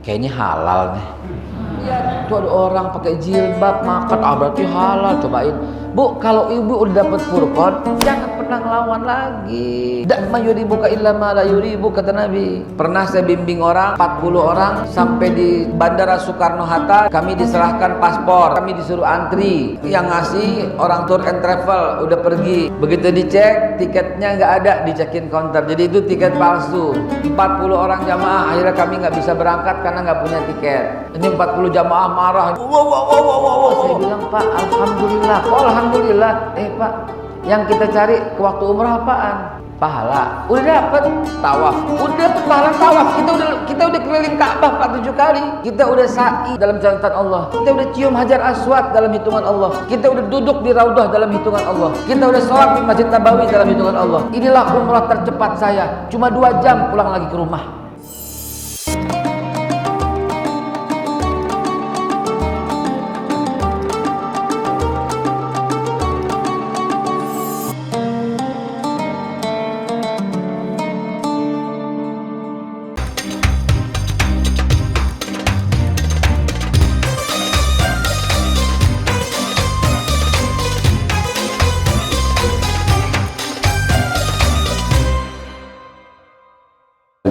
kayaknya halal nih. Ya, tuh ada orang pakai jilbab makan, berarti halal. Cobain, Bu, kalau ibu udah dapat furqan, jangan pernah ngelawan lagi. Dak mayuribuka illa ma la yuribu, kata Nabi. Pernah saya bimbing orang, 40 orang sampai di Bandara Soekarno-Hatta, kami diserahkan paspor, kami disuruh antri. Yang ngasih orang tour and travel udah pergi. Begitu dicek, tiketnya nggak ada, dicekin counter. Jadi itu tiket palsu. 40 orang jamaah, akhirnya kami nggak bisa berangkat karena nggak punya tiket. Ini 40 jamaah marah. Wow. Saya bilang, Pak, alhamdulillah. Kok alhamdulillah? Pak, yang kita cari ke waktu umrah apaan? Pahala. Udah dapat tawaf. Udah dapat pahala tawaf. Kita udah keliling Ka'bah 47 kali. Kita udah sa'i dalam catatan Allah. Kita udah cium Hajar Aswad dalam hitungan Allah. Kita udah duduk di Raudhah dalam hitungan Allah. Kita udah sholat di Masjid Nabawi dalam hitungan Allah. Inilah umrah tercepat saya. Cuma 2 jam pulang lagi ke rumah.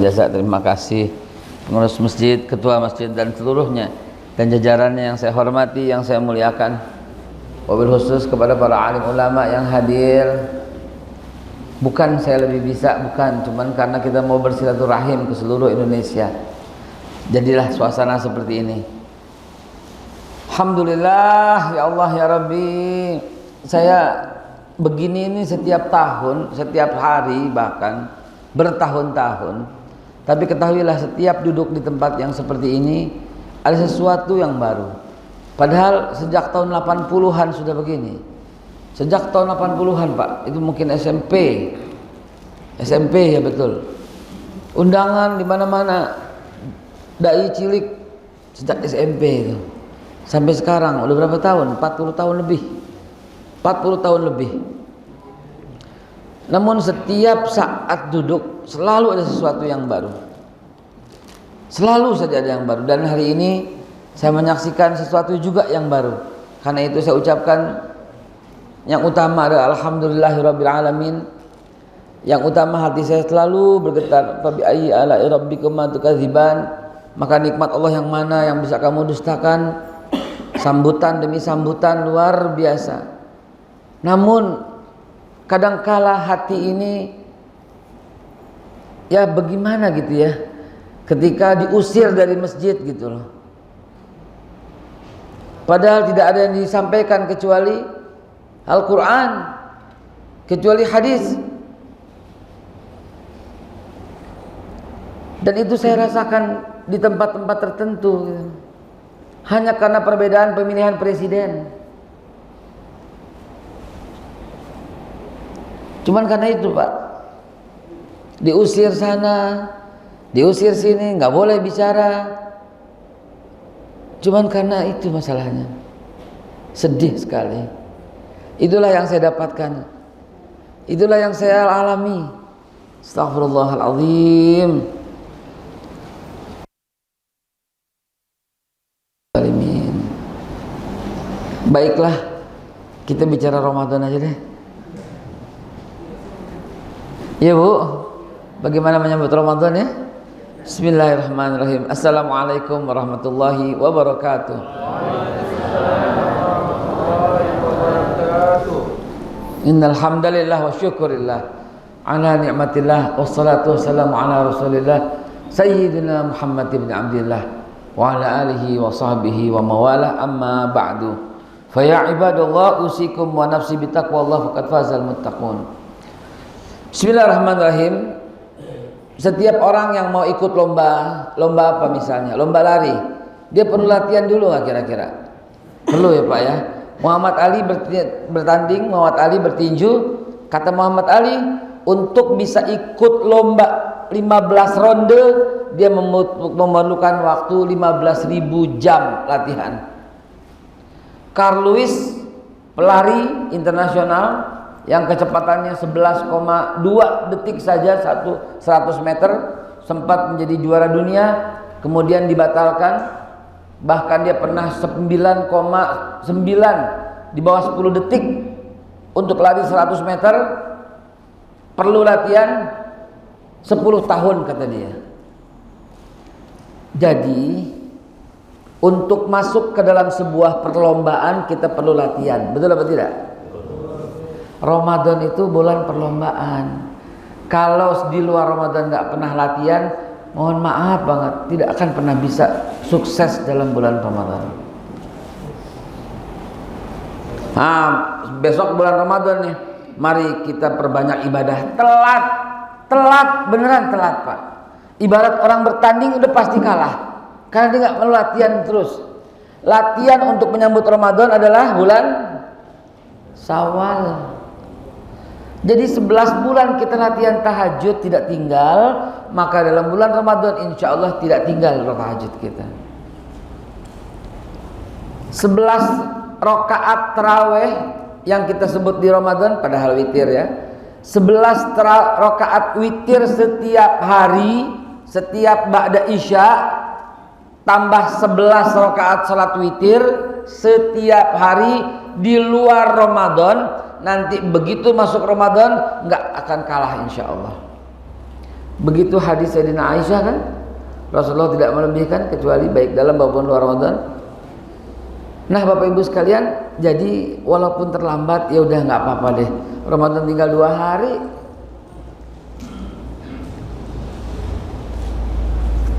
Jasa terima kasih pengurus masjid, ketua masjid dan seluruhnya dan jajarannya yang saya hormati, yang saya muliakan. Wabil khusus kepada para alim ulama yang hadir. Bukan saya lebih bisa, bukan, cuman karena kita mau bersilaturahim ke seluruh Indonesia. Jadilah suasana seperti ini. Alhamdulillah, ya Allah ya Rabbi. Saya begini ini setiap tahun, setiap hari, bahkan bertahun-tahun. Tapi ketahuilah, setiap duduk di tempat yang seperti ini ada sesuatu yang baru. Padahal sejak tahun 80-an sudah begini. Sejak tahun 80-an, Pak. Itu mungkin SMP. SMP ya betul. Undangan di mana-mana. Dai cilik sejak SMP itu. Sampai sekarang udah berapa tahun? 40 tahun lebih. 40 tahun lebih. Namun setiap saat duduk selalu ada sesuatu yang baru. Selalu saja ada yang baru. Dan hari ini saya menyaksikan sesuatu juga yang baru. Karena itu saya ucapkan yang utama adalah alhamdulillahirabbil alamin. Yang utama hati saya selalu bergetar, fa bi ayyi ala'i rabbikuma tukadziban. Maka nikmat Allah yang mana yang bisa kamu dustakan? Sambutan demi sambutan luar biasa. Namun kadangkala hati ini ya bagaimana gitu ya, ketika diusir dari masjid gitu loh. Padahal tidak ada yang disampaikan kecuali Al-Quran, kecuali hadis. Dan itu saya rasakan di tempat-tempat tertentu gitu. Hanya karena perbedaan pemilihan presiden. Cuman karena itu, Pak, diusir sana, diusir sini, nggak boleh bicara. Cuman karena itu masalahnya. Sedih sekali. Itulah yang saya dapatkan. Itulah yang saya alami. Astaghfirullahaladzim. Baiklah, kita bicara Ramadan aja deh. Ya Bu, bagaimana menyambut Ramadan ya? Bismillahirrahmanirrahim. Assalamualaikum warahmatullahi wabarakatuh. Innal hamdalillah wa syukurillah ala ni'matillah wassalatu wassalamu ala rasulillah sayyidina Muhammad ibn Abdillah wa ala alihi wa sahbihi wa mawala, amma ba'du. Fa ya ibadallah, usikum wa nafsi bitaqwallah faqad fazal muttaqun. Bismillahirrahmanirrahim. Setiap orang yang mau ikut lomba apa misalnya, lomba lari, dia perlu latihan dulu nggak kira-kira? Perlu ya Pak ya. Muhammad Ali bertanding, Muhammad Ali bertinju. Kata Muhammad Ali, untuk bisa ikut lomba 15 ronde, dia memerlukan waktu 15.000 jam latihan. Carl Lewis, pelari internasional yang kecepatannya 11,2 detik saja 100 meter, sempat menjadi juara dunia. kemudian dibatalkan, bahkan dia pernah 9,9 di bawah 10 detik untuk lari 100 meter, perlu latihan 10 tahun kata dia. Jadi untuk masuk ke dalam sebuah perlombaan kita perlu latihan, betul apa tidak? Ramadan itu bulan perlombaan. Kalau di luar Ramadan nggak pernah latihan, mohon maaf banget, tidak akan pernah bisa sukses dalam bulan Ramadan. Nah, besok bulan Ramadan nih, mari kita perbanyak ibadah. Telat, beneran telat Pak. Ibarat orang bertanding udah pasti kalah, karena dia nggak perlu latihan terus. Latihan untuk menyambut Ramadan adalah bulan Syawal. Jadi 11 bulan kita latihan tahajud tidak tinggal, maka dalam bulan Ramadan insya Allah tidak tinggal tahajud kita. 11 rakaat taraweh yang kita sebut di Ramadan, padahal witir ya. 11 rakaat witir setiap hari, setiap ba'da isya, tambah 11 rakaat salat witir setiap hari di luar Ramadan. Nanti begitu masuk Ramadan nggak akan kalah insya Allah. Begitu hadis Sayyidina Aisyah kan, Rasulullah tidak melebihkan kecuali baik dalam maupun luar Ramadan. Nah Bapak Ibu sekalian, jadi walaupun terlambat ya udah nggak apa-apa deh. Ramadan tinggal 2 hari.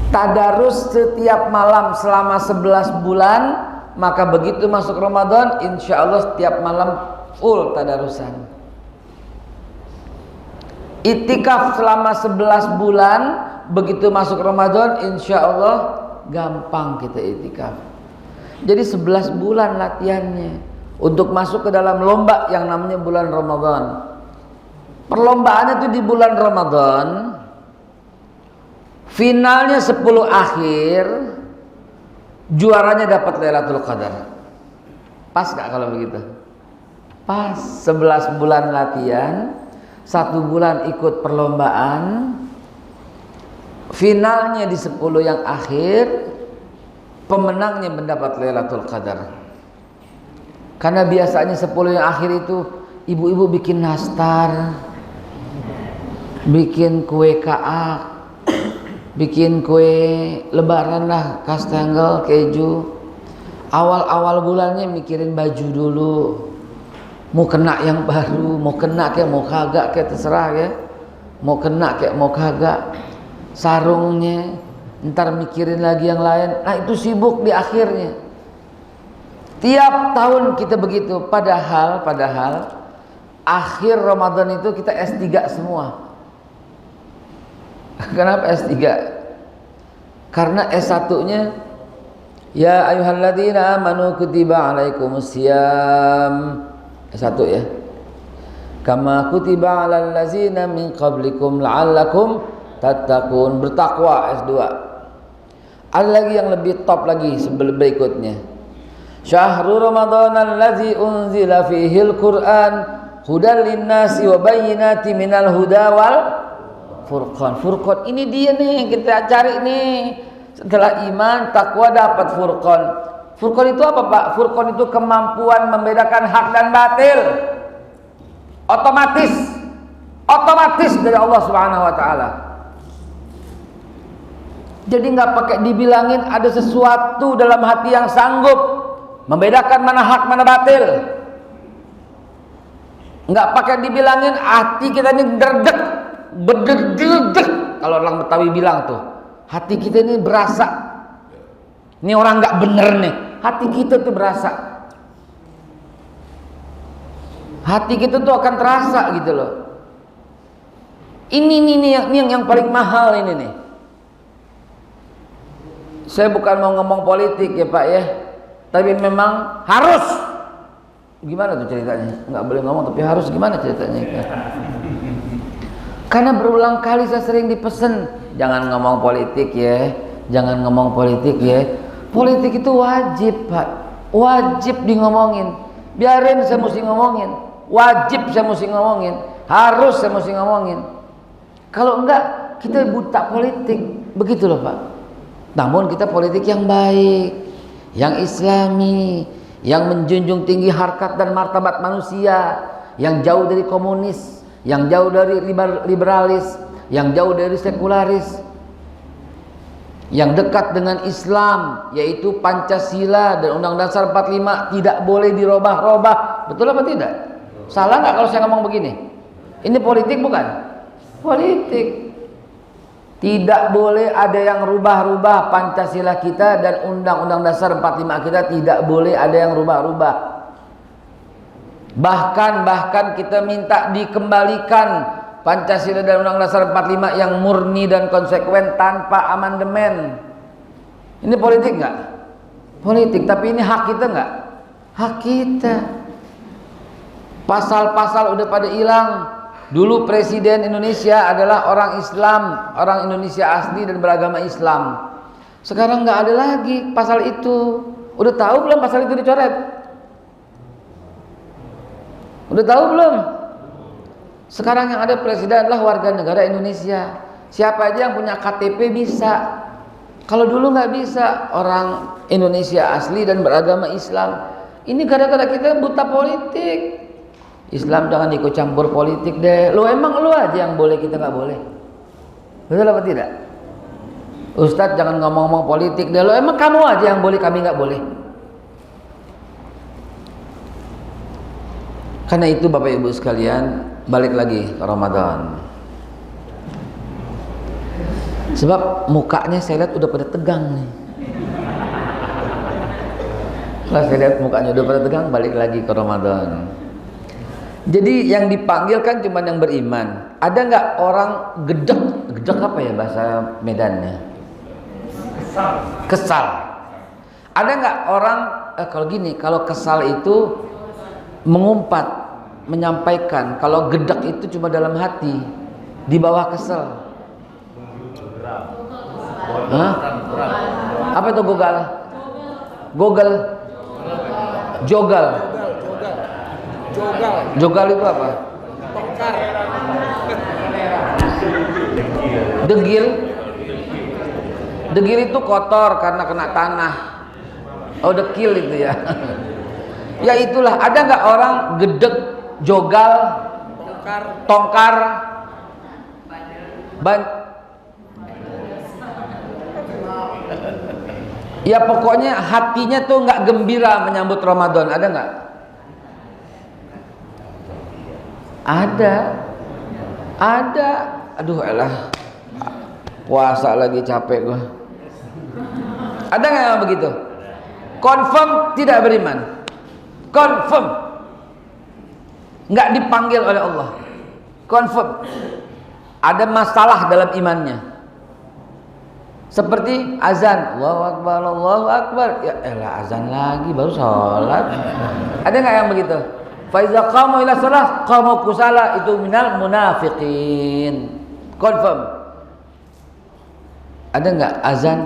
Tadarus setiap malam selama 11 bulan, maka begitu masuk Ramadan insya Allah setiap malam full tadarusan. Itikaf selama 11 bulan, begitu masuk Ramadan insya Allah gampang kita itikaf. Jadi 11 bulan latihannya untuk masuk ke dalam lomba yang namanya bulan Ramadan. Perlombaannya itu di bulan Ramadan, finalnya 10 akhir, juaranya dapat Lailatul Qadar. Pas gak kalau begitu? Pas. 11 bulan latihan, 1 bulan ikut perlombaan, finalnya di 10 yang akhir, pemenangnya mendapat Lailatul Qadar. Karena biasanya 10 yang akhir itu ibu-ibu bikin nastar, bikin kue kaak, bikin kue lebaran lah, kastengel, keju. Awal-awal bulannya mikirin baju dulu, mau kena yang baru, mau kena kayak mau kagak kayak terserah ya, mau kena kayak mau kagak, sarungnya ntar mikirin lagi yang lain. Nah itu sibuk di akhirnya. Tiap tahun kita begitu. Padahal akhir Ramadan itu kita S3 semua. Kenapa S3? Karena S1-nya ya ayyuhalladzina amanu kutiba alaikumusiyam. S1 ya. Kama kutiba alal ladzina min qablikum la'allakum tattaqun. Bertakwa S2. Ada lagi yang lebih top lagi sebelum berikutnya. Syahrul Ramadan allazi unzila fihil Qur'an hudan linnasi wa bayyinatin minal huda wal furqan. Furqan ini dia nih yang kita cari nih. Setelah iman, takwa dapat furqan. Furqan itu apa Pak? Furqan itu kemampuan membedakan hak dan batil. Otomatis dari Allah Subhanahu wa taala. Jadi nggak pakai dibilangin ada sesuatu dalam hati yang sanggup membedakan mana hak mana batil. Nggak pakai dibilangin hati kita ini berdeg. Kalau orang Betawi bilang tuh, hati kita ini berasa. Ini orang nggak bener nih. Hati kita tuh berasa. Hati kita tuh akan terasa gitu loh. Ini yang paling mahal ini nih. Saya bukan mau ngomong politik ya Pak ya, tapi memang harus. Gimana tuh ceritanya? Nggak boleh ngomong tapi harus, gimana ceritanya? Karena berulang kali saya sering dipesen, jangan ngomong politik ya, jangan ngomong politik ya. Politik itu wajib Pak, wajib di ngomongin. Biarin saya mesti ngomongin, wajib saya mesti ngomongin, harus saya mesti ngomongin. Kalau enggak kita buta politik, begitu loh Pak. Namun kita politik yang baik, yang islami, yang menjunjung tinggi harkat dan martabat manusia, yang jauh dari komunis, yang jauh dari liberalis, yang jauh dari sekularis, yang dekat dengan Islam, yaitu Pancasila dan Undang-Undang Dasar 45 tidak boleh dirubah-robah. Betul apa tidak? Salah nggak kalau saya ngomong begini? Ini politik bukan? Politik. Tidak boleh ada yang rubah-rubah Pancasila kita dan Undang-Undang Dasar 45 kita, tidak boleh ada yang rubah-rubah. Bahkan kita minta dikembalikan Pancasila dan Undang-Undang Dasar 45 yang murni dan konsekuen tanpa amandemen. Ini politik nggak? Politik, tapi ini hak kita nggak? Hak kita. Pasal-pasal udah pada hilang. Dulu Presiden Indonesia adalah orang Islam, orang Indonesia asli dan beragama Islam. Sekarang nggak ada lagi pasal itu. Udah tahu belum pasal itu dicoret? Udah tahu belum? Sekarang yang ada presiden adalah warga negara Indonesia. Siapa aja yang punya KTP bisa. Kalau dulu nggak bisa, orang Indonesia asli dan beragama Islam. Ini gara-gara kita buta politik. Islam jangan ikut campur politik deh. Lo emang lo aja yang boleh, kita nggak boleh. Betul apa tidak? Ustadz jangan ngomong-ngomong politik deh. Lo emang kamu aja yang boleh, kami nggak boleh. Karena itu Bapak Ibu sekalian, balik lagi ke Ramadan. Sebab mukanya saya lihat udah pada tegang nih. Kalau saya lihat mukanya udah pada tegang, balik lagi ke Ramadan. Jadi yang dipanggil kan cuma yang beriman. Ada nggak orang gedek? Gedek apa ya bahasa Medannya? Kesal. Ada nggak orang kalau gini, kalau kesal itu mengumpat, menyampaikan. Kalau gedek itu cuma dalam hati, di bawah kesel. Hah? Apa itu gogal? Gogal. Jogal. Jogal itu apa? Tongkar. Degil. Degil itu kotor karena kena tanah. Oh, dekil itu ya. Ya itulah, ada nggak orang gedek, jogal, tongkar, ya pokoknya hatinya tuh nggak gembira menyambut Ramadan, ada nggak? Ada. Aduh elah, puasa lagi capek gua. Ada nggak yang begitu? Confirm tidak beriman. Confirm nggak dipanggil oleh Allah. Confirm ada masalah dalam imannya. Seperti azan, Allahu Akbar, Allahu Akbar. Ya elah, azan lagi baru sholat. Ada nggak yang begitu? Faiza qamu ila shalah qamu kusala, itu minal munafiqin. Confirm. Ada nggak azan?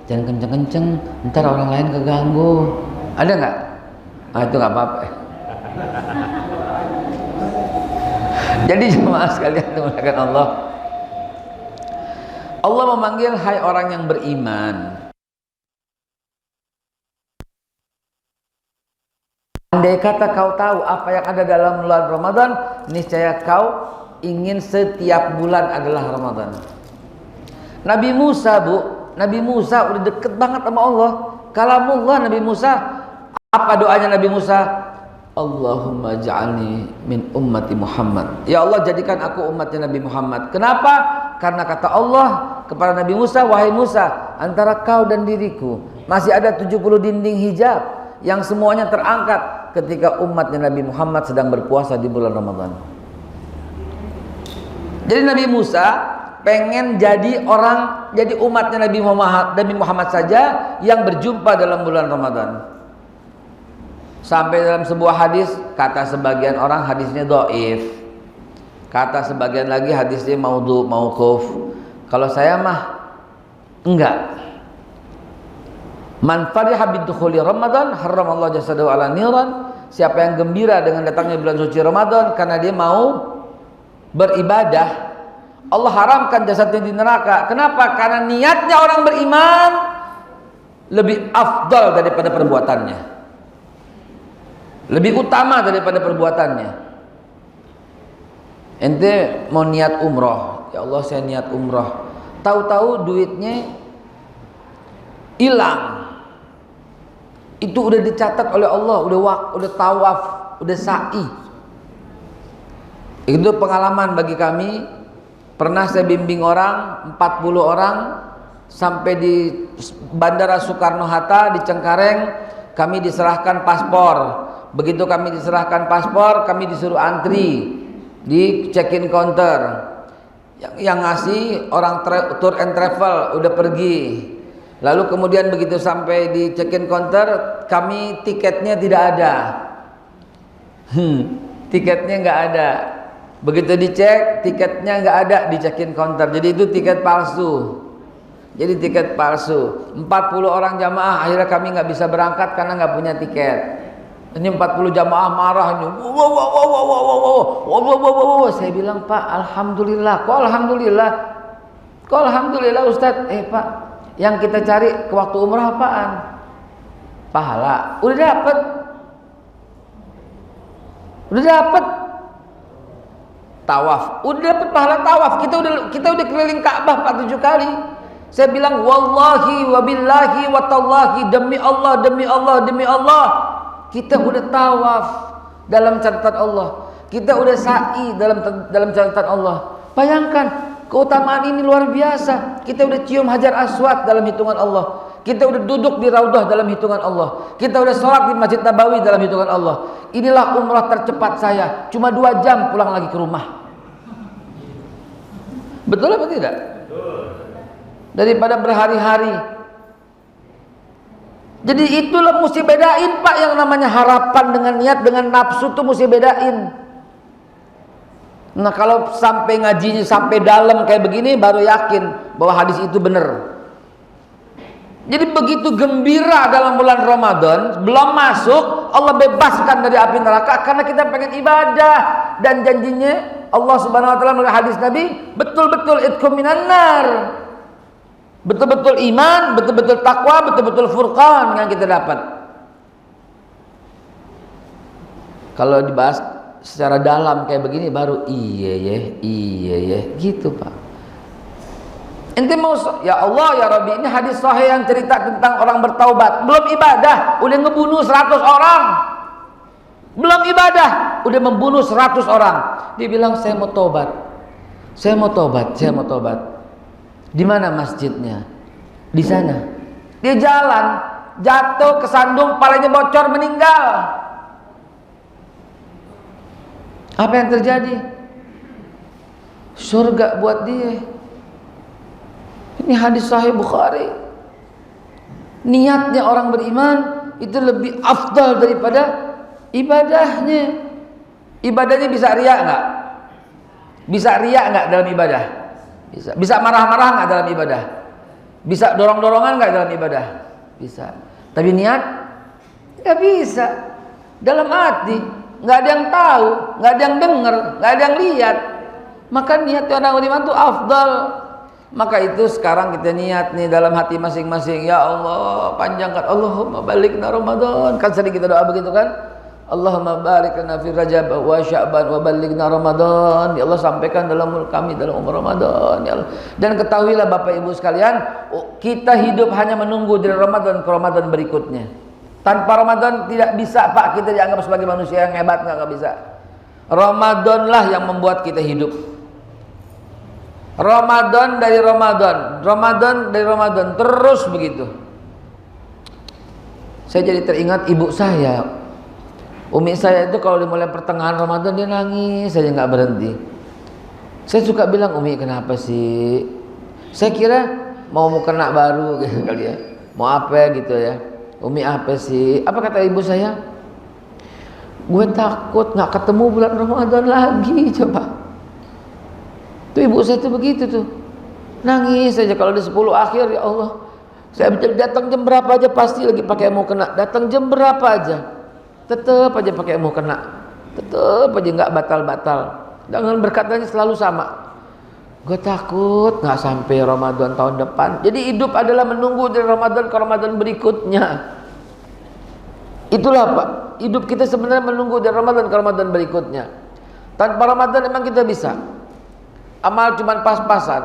Jangan kenceng-kenceng, ntar orang lain keganggu. Ada nggak? Itu nggak apa-apa. Jadi jemaah sekalian dimuliakan Allah. Allah memanggil hai orang yang beriman. Andai kata kau tahu apa yang ada dalam bulan Ramadan, niscaya kau ingin setiap bulan adalah Ramadan. Nabi Musa, Nabi Musa udah deket banget sama Allah. Kalamullah Nabi Musa. Apa doanya Nabi Musa? Allahumma ja'alni min ummati Muhammad. Ya Allah, jadikan aku umatnya Nabi Muhammad. Kenapa? Karena kata Allah kepada Nabi Musa, wahai Musa, antara kau dan diriku masih ada 70 dinding hijab yang semuanya terangkat ketika umatnya Nabi Muhammad sedang berpuasa di bulan Ramadan. Jadi Nabi Musa pengen jadi umatnya Nabi Muhammad saja yang berjumpa dalam bulan Ramadan. Sampai dalam sebuah hadis, kata sebagian orang hadisnya dhaif, kata sebagian lagi hadisnya maudhu, mauquf. Kalau saya mah enggak. Man fariha bidukhuli Ramadan harramallahu jasadahu ala niran. Siapa yang gembira dengan datangnya bulan suci Ramadan karena dia mau beribadah, Allah haramkan jasadnya di neraka. Kenapa? Karena niatnya orang beriman lebih afdal daripada perbuatannya, lebih utama daripada perbuatannya. Ente mau niat umroh, ya Allah saya niat umroh, tahu-tahu duitnya hilang. Itu udah dicatat oleh Allah, udah tawaf, udah sa'i. Itu pengalaman bagi kami. Pernah saya bimbing orang, 40 orang sampai di Bandara Soekarno-Hatta di Cengkareng, kami diserahkan paspor. Begitu kami diserahkan paspor, kami disuruh antri di check-in counter. Yang ngasih orang tour and travel udah pergi. Lalu kemudian begitu sampai di check-in counter, kami tiketnya tidak ada. Tiketnya nggak ada. Begitu dicek, tiketnya nggak ada di check-in counter. Jadi itu tiket palsu. Jadi tiket palsu. 40 orang jamaah akhirnya kami nggak bisa berangkat karena nggak punya tiket. Ini 40 jamaah marah. Saya bilang, Pak, alhamdulillah. Kok alhamdulillah? Kok alhamdulillah Ustadz? Pak, yang kita cari ke waktu umrah apaan? Pahala. Udah dapet. Udah dapet. Tawaf. Udah dapet pahala tawaf. Kita udah keliling Ka'bah 47 kali. Saya bilang wallahi wabillahi watallahi, demi Allah, demi Allah, demi Allah, kita udah tawaf dalam catatan Allah. Kita udah sa'i dalam catatan Allah. Bayangkan keutamaan ini luar biasa. Kita udah cium Hajar Aswad dalam hitungan Allah. Kita udah duduk di Raudhah dalam hitungan Allah. Kita udah sholat di Masjid Nabawi dalam hitungan Allah. Inilah umrah tercepat saya. Cuma 2 jam pulang lagi ke rumah. Betul apa tidak? Daripada berhari-hari. Jadi itulah mesti bedain, Pak, yang namanya harapan dengan niat dengan nafsu tuh mesti bedain. Nah kalau sampai ngajinya sampai dalam kayak begini baru yakin bahwa hadis itu benar. Jadi begitu gembira dalam bulan Ramadan, belum masuk Allah bebaskan dari api neraka karena kita pengen ibadah, dan janjinya Allah Subhanahu wa taala melalui hadis Nabi, betul-betul itqum minan nar. Betul-betul iman, betul-betul takwa, betul-betul furqan yang kita dapat. Kalau dibahas secara dalam kayak begini baru iya ya gitu, Pak. Ente mau ya Allah ya Rabbi, ini hadis sahih yang cerita tentang orang bertaubat, belum ibadah udah ngebunuh 100 orang. Belum ibadah udah membunuh 100 orang. Dia bilang saya mau tobat. Saya mau tobat, saya mau tobat. Di mana masjidnya? Di sana. Dia jalan, jatuh kesandung, palanya bocor, meninggal. Apa yang terjadi? Surga buat dia. Ini hadis sahih Bukhari. Niatnya orang beriman itu lebih afdal daripada ibadahnya. Ibadahnya bisa riya enggak? Bisa riya enggak dalam ibadah? Bisa. Bisa marah-marah enggak dalam ibadah? Bisa dorong-dorongan enggak dalam ibadah? Bisa. Tapi niat enggak bisa. Dalam hati enggak ada yang tahu, enggak ada yang dengar, enggak ada yang lihat. Maka niat orang beriman itu afdal. Maka itu sekarang kita niat nih dalam hati masing-masing, ya Allah panjangkan, Allahumma balikna Ramadan. Kan sering kita doa begitu kan? Allahumma balikna fi Rajab wa Sya'ban wa balikna Ramadan. Ya Allah sampaikan dalam mulut kami dalam umur Ramadan, ya Allah. Dan ketahuilah Bapak Ibu sekalian, kita hidup hanya menunggu dari Ramadan ke Ramadan berikutnya. Tanpa Ramadan tidak bisa, Pak, kita dianggap sebagai manusia yang hebat, nggak bisa. Ramadanlah yang membuat kita hidup. Ramadan dari Ramadan, Ramadan dari Ramadan, terus begitu. Saya jadi teringat ibu saya, umi saya itu kalau dimulai pertengahan Ramadan dia nangis saja nggak berhenti. Saya suka bilang, Umi kenapa sih? Saya kira mau kena baru gitu kali ya, mau apa gitu ya. Umi apa sih? Apa kata ibu saya? Gue takut nggak ketemu bulan Ramadan lagi, coba. Tuh ibu saya tuh begitu tuh, nangis saja kalau di 10 akhir, ya Allah, saya datang jam berapa aja pasti lagi pakai mau kena, datang jam berapa aja, tetap aja pakai mau kena, tetap aja nggak batal-batal, dengan berkatnya selalu sama. Gue takut nggak sampai Ramadan tahun depan. Jadi hidup adalah menunggu dari Ramadan ke Ramadan berikutnya. Itulah Pak, hidup kita sebenarnya menunggu dari Ramadan ke Ramadan berikutnya. Tanpa Ramadan emang kita bisa amal cuman pas-pasan.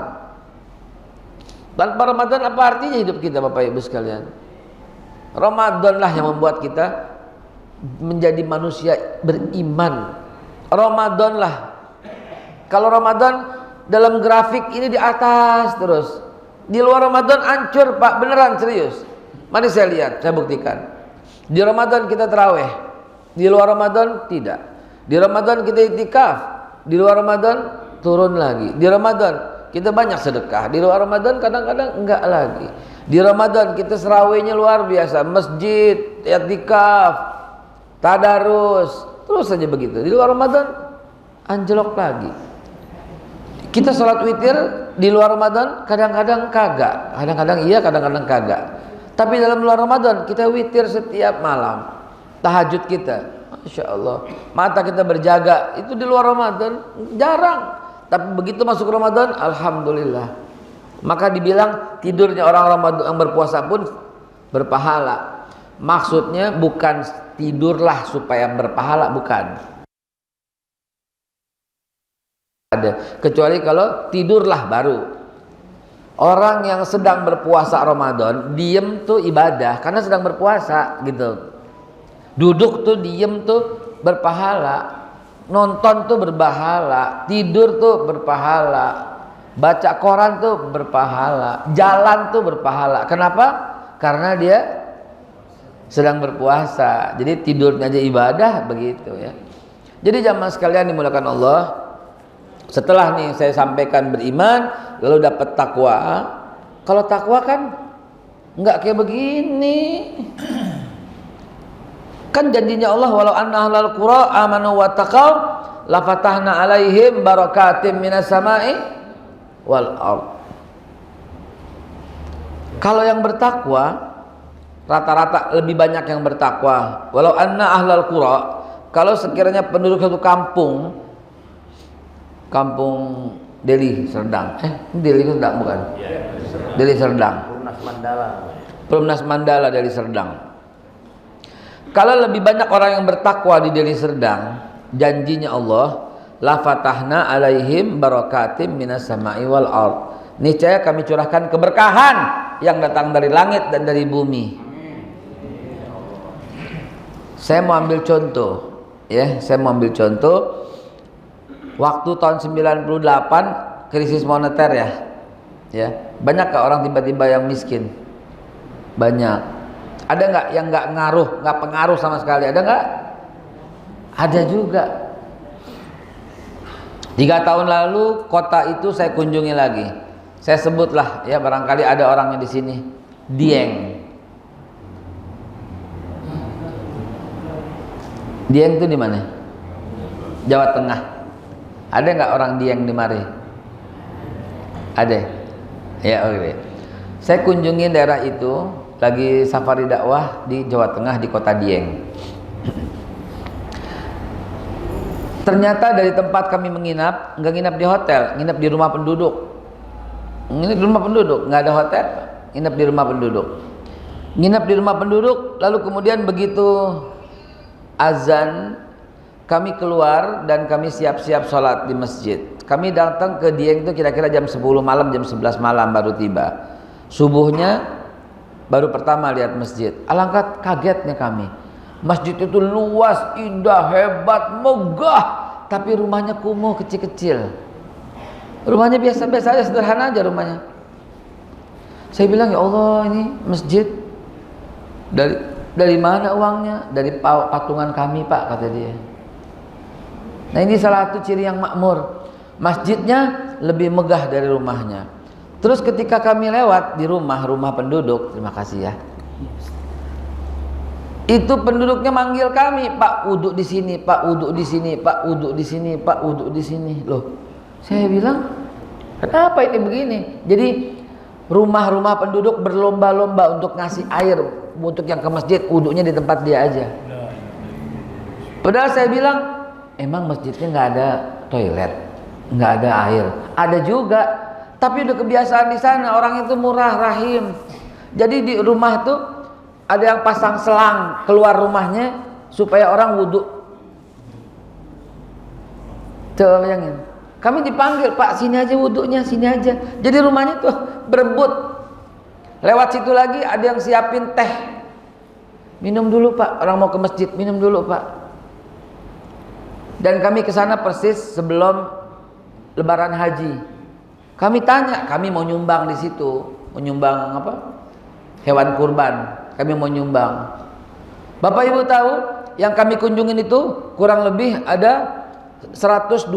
Tanpa Ramadan apa artinya hidup kita Bapak Ibu sekalian? Ramadan lah yang membuat kita menjadi manusia beriman. Ramadan lah. Kalau Ramadan dalam grafik ini di atas terus, di luar Ramadan hancur Pak, beneran serius. Mari saya lihat, saya buktikan. Di Ramadan kita terawih, di luar Ramadan tidak. Di Ramadan kita itikaf, di luar Ramadan turun lagi. Di Ramadan kita banyak sedekah, di luar Ramadan kadang-kadang enggak lagi. Di Ramadan kita serawihnya luar biasa, masjid, itikaf, tadarus, terus saja begitu. Di luar Ramadan anjlok lagi. Kita sholat witir di luar Ramadan kadang-kadang kagak, kadang-kadang iya, kadang-kadang kagak. Tapi dalam luar Ramadan kita witir setiap malam. Tahajud kita, Masya Allah, mata kita berjaga, itu di luar Ramadan jarang. Tapi begitu masuk Ramadan, Alhamdulillah. Maka dibilang tidurnya orang Ramadan yang berpuasa pun berpahala. Maksudnya bukan tidurlah supaya berpahala, bukan. Ada, kecuali kalau tidurlah baru. Orang yang sedang berpuasa Ramadan diem tuh ibadah karena sedang berpuasa gitu. Duduk tuh diem tuh berpahala, nonton tuh berpahala, tidur tuh berpahala, baca koran tuh berpahala, jalan tuh berpahala. Kenapa? Karena dia sedang berpuasa. Jadi tidurnya aja ibadah begitu ya. Jadi jamaah sekalian dimuliakan Allah, setelah nih saya sampaikan beriman, lalu dapat takwa. Kalau takwa kan nggak kayak begini. Kan janjinya Allah, walau anna ahlal qura amanu wa taqaw la fatahna alaihim barakatim minas sama'i wal ard. Kalau yang bertakwa rata-rata lebih banyak yang bertakwa. Walau anna ahlal qura, kalau sekiranya penduduk satu kampung Deli Serdang. Deli Serdang bukan? Deli Serdang. Perumnas Mandala Deli Serdang. Kalau lebih banyak orang yang bertakwa di Deli Serdang, janjinya Allah, la fatahna alaihim barakatim minas sama'i wal ard. Niscaya kami curahkan keberkahan yang datang dari langit dan dari bumi. Saya mau ambil contoh, ya, saya mau ambil contoh. Waktu tahun 98 krisis moneter ya, banyak gak orang tiba-tiba yang miskin? Banyak. Ada nggak yang nggak pengaruh sama sekali? Ada nggak? Ada juga. 3 tahun lalu kota itu saya kunjungi lagi. Saya sebutlah ya, barangkali ada orangnya di sini. Dieng. Dieng itu di mana? Jawa Tengah. Ada nggak orang Dieng di mari? Ada? Ya, oke. Saya kunjungi daerah itu, lagi safari dakwah di Jawa Tengah di kota Dieng. Ternyata dari tempat kami menginap, nggak nginap di hotel, nginap di rumah penduduk. Nginap di rumah penduduk, nggak ada hotel, nginap di rumah penduduk. Nginap di rumah penduduk, lalu kemudian begitu azan, kami keluar dan kami siap-siap sholat di masjid. Kami datang ke Dieng itu kira-kira jam 10 malam, jam 11 malam baru tiba. Subuhnya baru pertama lihat masjid. Alangkah kagetnya kami. Masjid itu luas, indah, hebat, megah, tapi rumahnya kumuh, kecil-kecil. Rumahnya biasa-biasa aja, sederhana aja rumahnya. Saya bilang, ya Allah, ini masjid dari mana uangnya? Dari patungan kami, Pak, kata dia. Nah, ini salah satu ciri yang makmur. Masjidnya lebih megah dari rumahnya. Terus ketika kami lewat di rumah penduduk, terima kasih ya. Itu penduduknya manggil kami, Pak, wudhu di sini, Pak, wudhu di sini, Pak, wudhu di sini, Pak, wudhu di sini. Loh, saya bilang, kenapa ini begini? Jadi rumah-rumah penduduk berlomba-lomba untuk ngasih air untuk yang ke masjid, wudhunya di tempat dia aja. Padahal saya bilang, emang masjidnya nggak ada toilet? nggak ada air. Ada juga, tapi udah kebiasaan di sana. Orang itu murah rahim. Jadi di rumah tuh ada yang pasang selang keluar rumahnya supaya orang wudhu. Coba bayangin. Kami dipanggil, Pak sini aja wudhunya, sini aja. Jadi rumahnya tuh berebut. Lewat situ lagi ada yang siapin teh. Minum dulu Pak, orang mau ke masjid, minum dulu Pak. Dan kami ke sana persis sebelum Lebaran Haji. Kami tanya, kami mau nyumbang di situ, mau nyumbang apa? Hewan kurban. Kami mau nyumbang. Bapak Ibu tahu, yang kami kunjungin itu kurang lebih ada 120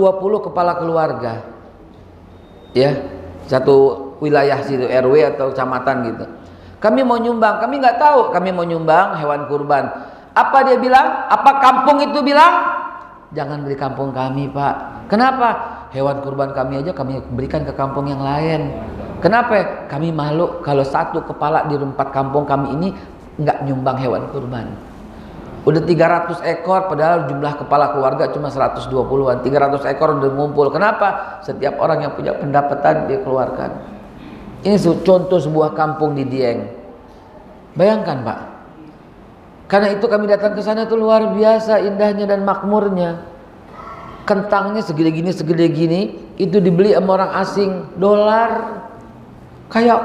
kepala keluarga. Ya, satu wilayah situ, RW atau kecamatan gitu. Kami mau nyumbang, kami nggak tahu kami mau nyumbang hewan kurban. Apa dia bilang? Apa kampung itu bilang? Jangan beri kampung kami Pak. Kenapa? Hewan kurban kami aja kami berikan ke kampung yang lain. Kenapa? Kami malu kalau satu kepala di 4 kampung kami ini nggak nyumbang hewan kurban. Udah 300 ekor padahal jumlah kepala keluarga cuma 120-an. 300 ekor udah ngumpul. Kenapa? Setiap orang yang punya pendapatan dia keluarkan. Ini contoh sebuah kampung di Dieng. Bayangkan Pak. Karena itu kami datang ke sana itu luar biasa indahnya dan makmurnya. Kentangnya segede gini, itu dibeli sama orang asing, dolar. Kaya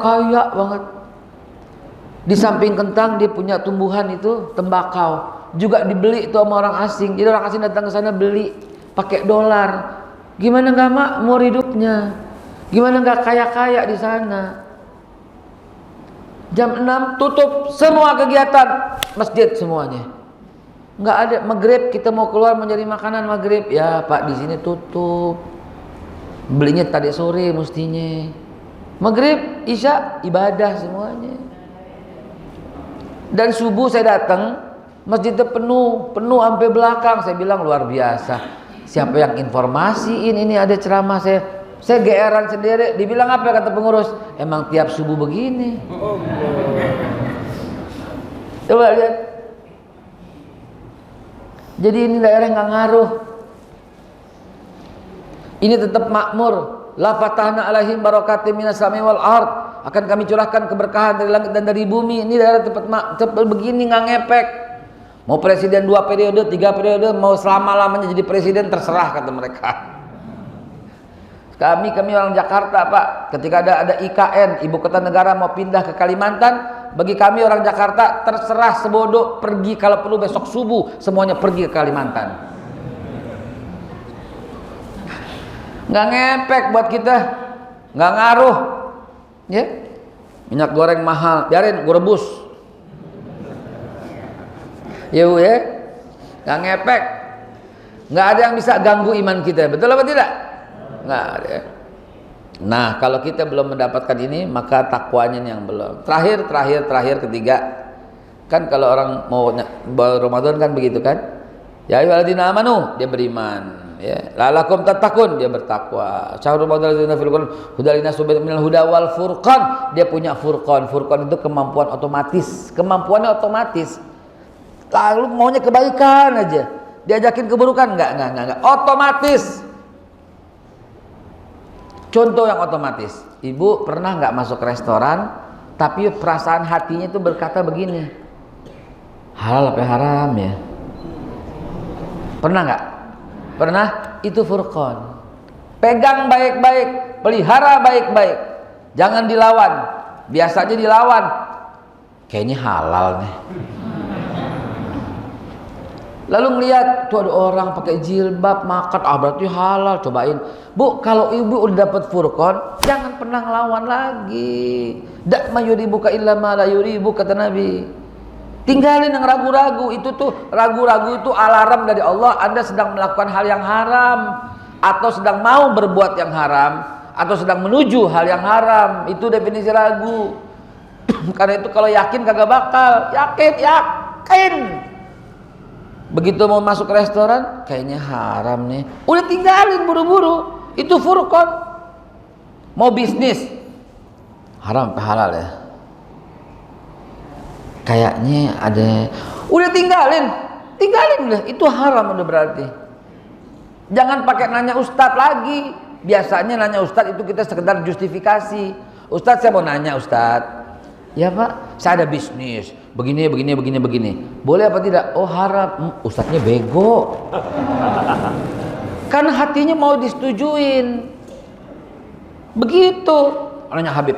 banget. Di samping kentang dia punya tumbuhan itu tembakau, juga dibeli itu sama orang asing. Jadi orang asing datang ke sana beli pakai dolar. Gimana nggak makmur hidupnya? Gimana nggak kaya di sana? Jam 6 tutup semua kegiatan masjid semuanya. Nggak ada maghrib, kita mau keluar mencari makanan maghrib, ya Pak di sini tutup. Belinya tadi sore mestinya. Maghrib, isya ibadah semuanya. Dan subuh saya datang, masjidnya penuh sampai belakang. Saya bilang luar biasa. Siapa yang informasiin ini ada ceramah saya geeran sendiri. Dibilang apa kata pengurus? Emang tiap subuh begini. Coba lihat. Jadi ini daerah nggak ngaruh. Ini tetap makmur. La fatahna alaihim barakatim minas sami wal ard. Akan kami curahkan keberkahan dari langit dan dari bumi. Ini daerah tempat begini nggak ngepek. Mau presiden 2 periode, 3 periode, mau selama-lamanya jadi presiden terserah kata mereka. Kami orang Jakarta Pak, ketika ada IKN, ibu kota negara mau pindah ke Kalimantan, bagi kami orang Jakarta terserah sebodoh pergi, kalau perlu besok subuh semuanya pergi ke Kalimantan. Nggak ngepek buat kita, nggak ngaruh, ya. Minyak goreng mahal, biarin gue rebus. Ya Bu ya, nggak ngepek, nggak ada yang bisa ganggu iman kita, betul apa tidak? Nggak ada. Nah kalau kita belum mendapatkan ini maka takwanya yang belum. Terakhir ketiga, kan kalau orang mau Ramadan kan begitu kan, ya ayyuhalladzina amanu dia beriman, ya la'allakum tattaqun dia bertakwa. Syahrul Ramadan alladzina fil Qur'an hudal linnas minal huda wal furqan, dia punya furqan. Furqan itu kemampuan otomatis, kemampuannya otomatis. Lalu maunya kebaikan aja, diajakin keburukan enggak, otomatis. Contoh yang otomatis, ibu pernah nggak masuk restoran, tapi perasaan hatinya itu berkata begini, halal apa haram ya? Pernah nggak? Pernah? Itu furqan. Pegang baik-baik, pelihara baik-baik, jangan dilawan. Biasanya dilawan, kayaknya halal nih. Lalu ngeliat tuh ada orang pakai jilbab makan, berarti halal, cobain. Bu, kalau ibu udah dapat furqan, jangan pernah ngelawan lagi. Dak ma yuribuka illa ma la yuribu kata Nabi. Tinggalin yang ragu-ragu, itu tuh ragu-ragu itu alarm dari Allah. Anda sedang melakukan hal yang haram, atau sedang mau berbuat yang haram, atau sedang menuju hal yang haram. Itu definisi ragu. Karena itu kalau yakin kagak bakal, yakin. Begitu mau masuk restoran, kayaknya haram nih. Udah tinggalin buru-buru. Itu furqan. Mau bisnis, haram apa halal ya? Kayaknya ada. Udah tinggalin udah. Itu haram udah berarti. Jangan pakai nanya ustadz lagi. Biasanya nanya Ustadz itu kita sekedar justifikasi. Ustadz saya mau nanya Ustadz. Ya Pak, saya ada bisnis. Begini. Boleh apa tidak? Oh harap. Ustadznya bego. Karena hatinya mau disetujuin. Begitu. Nanya Habib.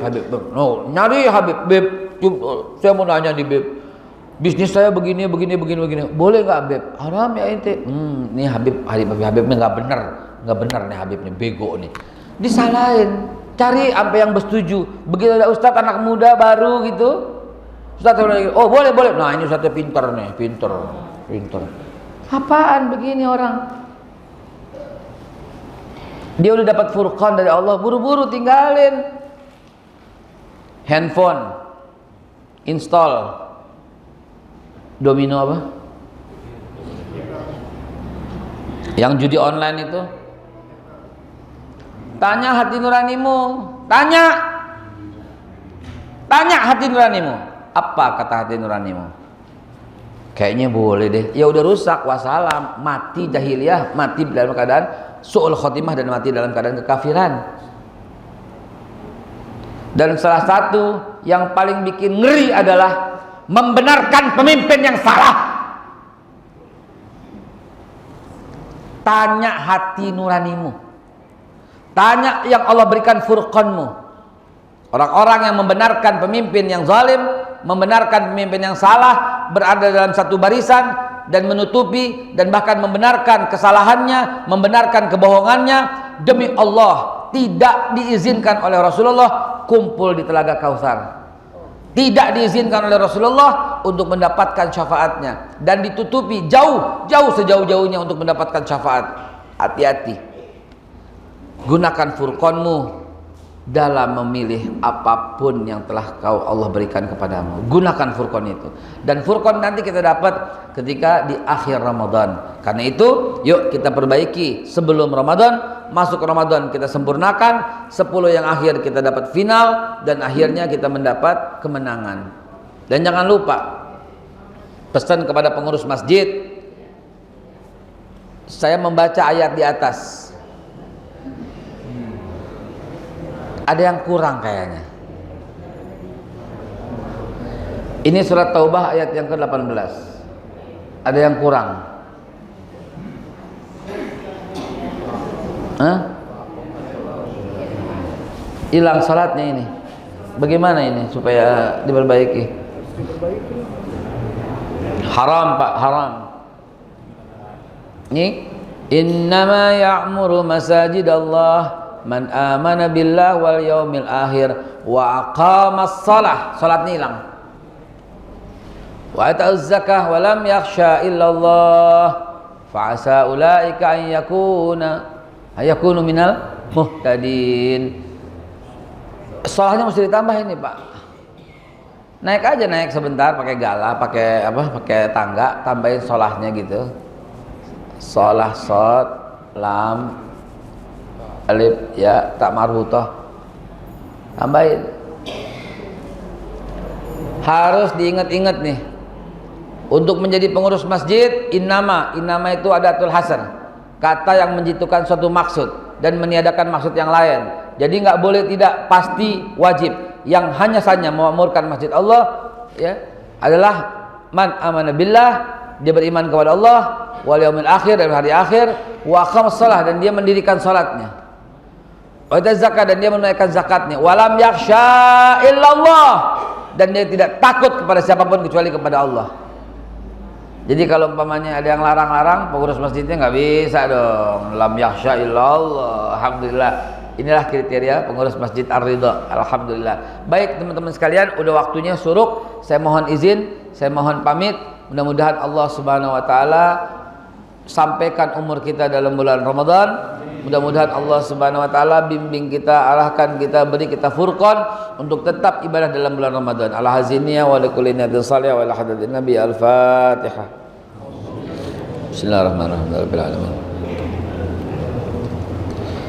No, nyari Habib. Beb, saya mau nanya di Beb. Bisnis saya begini. Boleh nggak Beb? Haram ya ente. Ini Habibnya nggak benar nih Habibnya, bego nih. Disalahin. Cari sampai yang bersetuju. Begitu ada Ustadz anak muda baru gitu. Ustadz lagi, oh boleh. Nah ini Ustadznya pintar. Apaan begini orang? Dia udah dapat furqan dari Allah, buru-buru tinggalin. Handphone install domino apa? Yang judi online itu. Tanya hati nuranimu. Tanya hati nuranimu. Apa kata hati nuranimu? Kayaknya boleh deh. Ya udah rusak, wassalam. Mati jahiliyah, mati dalam keadaan su'ul khotimah dan mati dalam keadaan kekafiran. Dan salah satu yang paling bikin ngeri adalah membenarkan pemimpin yang salah. Tanya hati nuranimu. Tanya yang Allah berikan furqanmu. Orang-orang yang membenarkan pemimpin yang zalim, membenarkan pemimpin yang salah, berada dalam satu barisan dan menutupi dan bahkan membenarkan kesalahannya, membenarkan kebohongannya, demi Allah tidak diizinkan oleh Rasulullah kumpul di Telaga Kautsar. Tidak diizinkan oleh Rasulullah untuk mendapatkan syafaatnya, dan ditutupi jauh sejauh-jauhnya untuk mendapatkan syafaat. Hati-hati. Gunakan furqanmu dalam memilih apapun yang telah Allah berikan kepadamu. Gunakan furqan itu. Dan furqan nanti kita dapat ketika di akhir Ramadan. Karena itu, yuk kita perbaiki sebelum Ramadan, masuk Ramadan kita sempurnakan, 10 yang akhir kita dapat final, dan akhirnya kita mendapat kemenangan. Dan jangan lupa, pesan kepada pengurus masjid, saya membaca ayat di atas. Ada yang kurang kayaknya. Ini surat Taubah ayat yang ke-18. Ada yang kurang. Hilang salatnya ini. Bagaimana ini supaya diperbaiki? Haram Pak, haram. Ini innama ya'muru masajidallah man amana billah wal yaumil akhir wa aqamas shalah. Salatnya hilang. Wa ata'uz zakah wa lam yakhsha illallah fa asa ulaika an yakunu minal muhtadin. Salahnya mesti ditambah ini Pak. Naik sebentar pakai galah, pakai tangga, tambahin salahnya gitu. Salah shad lam alif ya tak marhutah, tambahin. Harus diingat-ingat nih, untuk menjadi pengurus masjid, innama itu adatul hasan, kata yang menjitukan suatu maksud dan meniadakan maksud yang lain. Jadi nggak boleh tidak, pasti wajib. Yang hanya saja memakmurkan masjid Allah ya adalah man amana billah, dia beriman kepada Allah, wal yaumil akhir, dan hari akhir, wa aqamas shalah, dan dia mendirikan salatnya, wa zakat, dan dia menunaikan zakatnya, walam yakhsha illallah, dan dia tidak takut kepada siapapun kecuali kepada Allah. Jadi kalau umpamanya ada yang larang-larang, pengurus masjidnya nggak bisa dong. Lam yakhsha illallah. Alhamdulillah, inilah kriteria pengurus masjid Ar-Ridha. Alhamdulillah. Baik teman-teman sekalian, udah waktunya suruk. Saya mohon izin, saya mohon pamit. Mudah-mudahan Allah Subhanahu wa taala sampaikan umur kita dalam bulan Ramadan. Mudah-mudahan Allah Subhanahu wa taala bimbing kita, arahkan kita, beri kita furqan untuk tetap ibadah dalam bulan Ramadan. Ala haziniyah wa likulli niyatin salih wa ala hadatin nabi. Al-Fatihah. Bismillahirrahmanirrahim. Rabbil alamin.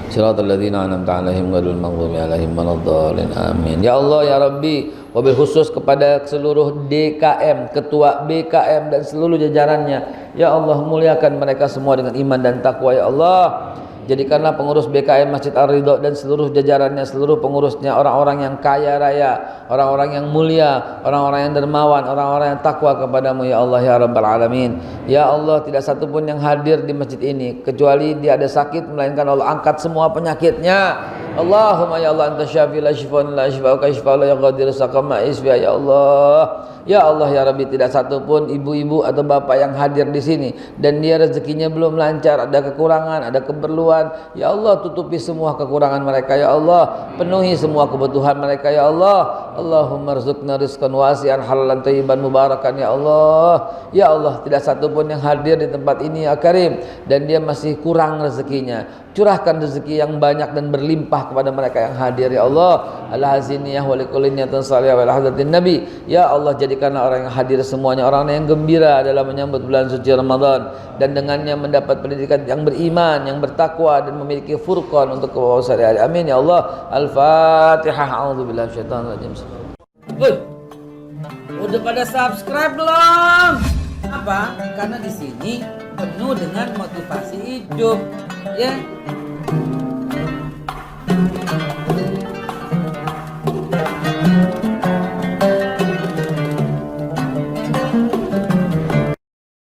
Shiratal ladzina an'amta 'alaihim ghairil maghdubi 'alaihim waladdallin. Amin. Ya Allah ya Rabbi, wabil khusus kepada seluruh DKM, ketua BKM dan seluruh jajarannya. Ya Allah, muliakan mereka semua dengan iman dan takwa ya Allah. Jadikanlah pengurus BKM Masjid Ar-Ridha dan seluruh jajarannya, seluruh pengurusnya orang-orang yang kaya raya, orang-orang yang mulia, orang-orang yang dermawan, orang-orang yang takwa kepadamu ya Allah ya Rabbal Alamin. Ya Allah, tidak satu pun yang hadir di masjid ini kecuali dia ada sakit, melainkan Allah angkat semua penyakitnya. Allahumma ya Allah anta syafi la syifaan la syifauka syifaa la yughadiru saqama isfiya ya Allah. Ya Allah ya Rabbi, tidak satu pun ibu-ibu atau bapak yang hadir di sini dan dia rezekinya belum lancar, ada kekurangan, ada keperluan. Ya Allah, tutupi semua kekurangan mereka ya Allah, penuhi semua kebutuhan mereka ya Allah. Allahumma rzuqna rizqan wasi'an halalan thayyiban mubarakan ya Allah. Ya Allah, tidak satu pun yang hadir di tempat ini ya Karim dan dia masih kurang rezekinya. Curahkan rezeki yang banyak dan berlimpah kepada mereka yang hadir ya Allah. Al-haziniyah wa likulli niyatin salihah wa hadatin nabi. Ya Allah, jadikanlah orang yang hadir semuanya orang yang gembira dalam menyambut bulan suci Ramadan dan dengannya mendapat pendidikan yang beriman, yang bertakwa dan memiliki furqan untuk kebawa sehari-hari. Amin ya Allah. Al-Fatihah. A'udzubillahi minasyaitonir rajim. Udah pada subscribe belum? Apa? Karena di sini penuh dengan motivasi hidup, ya.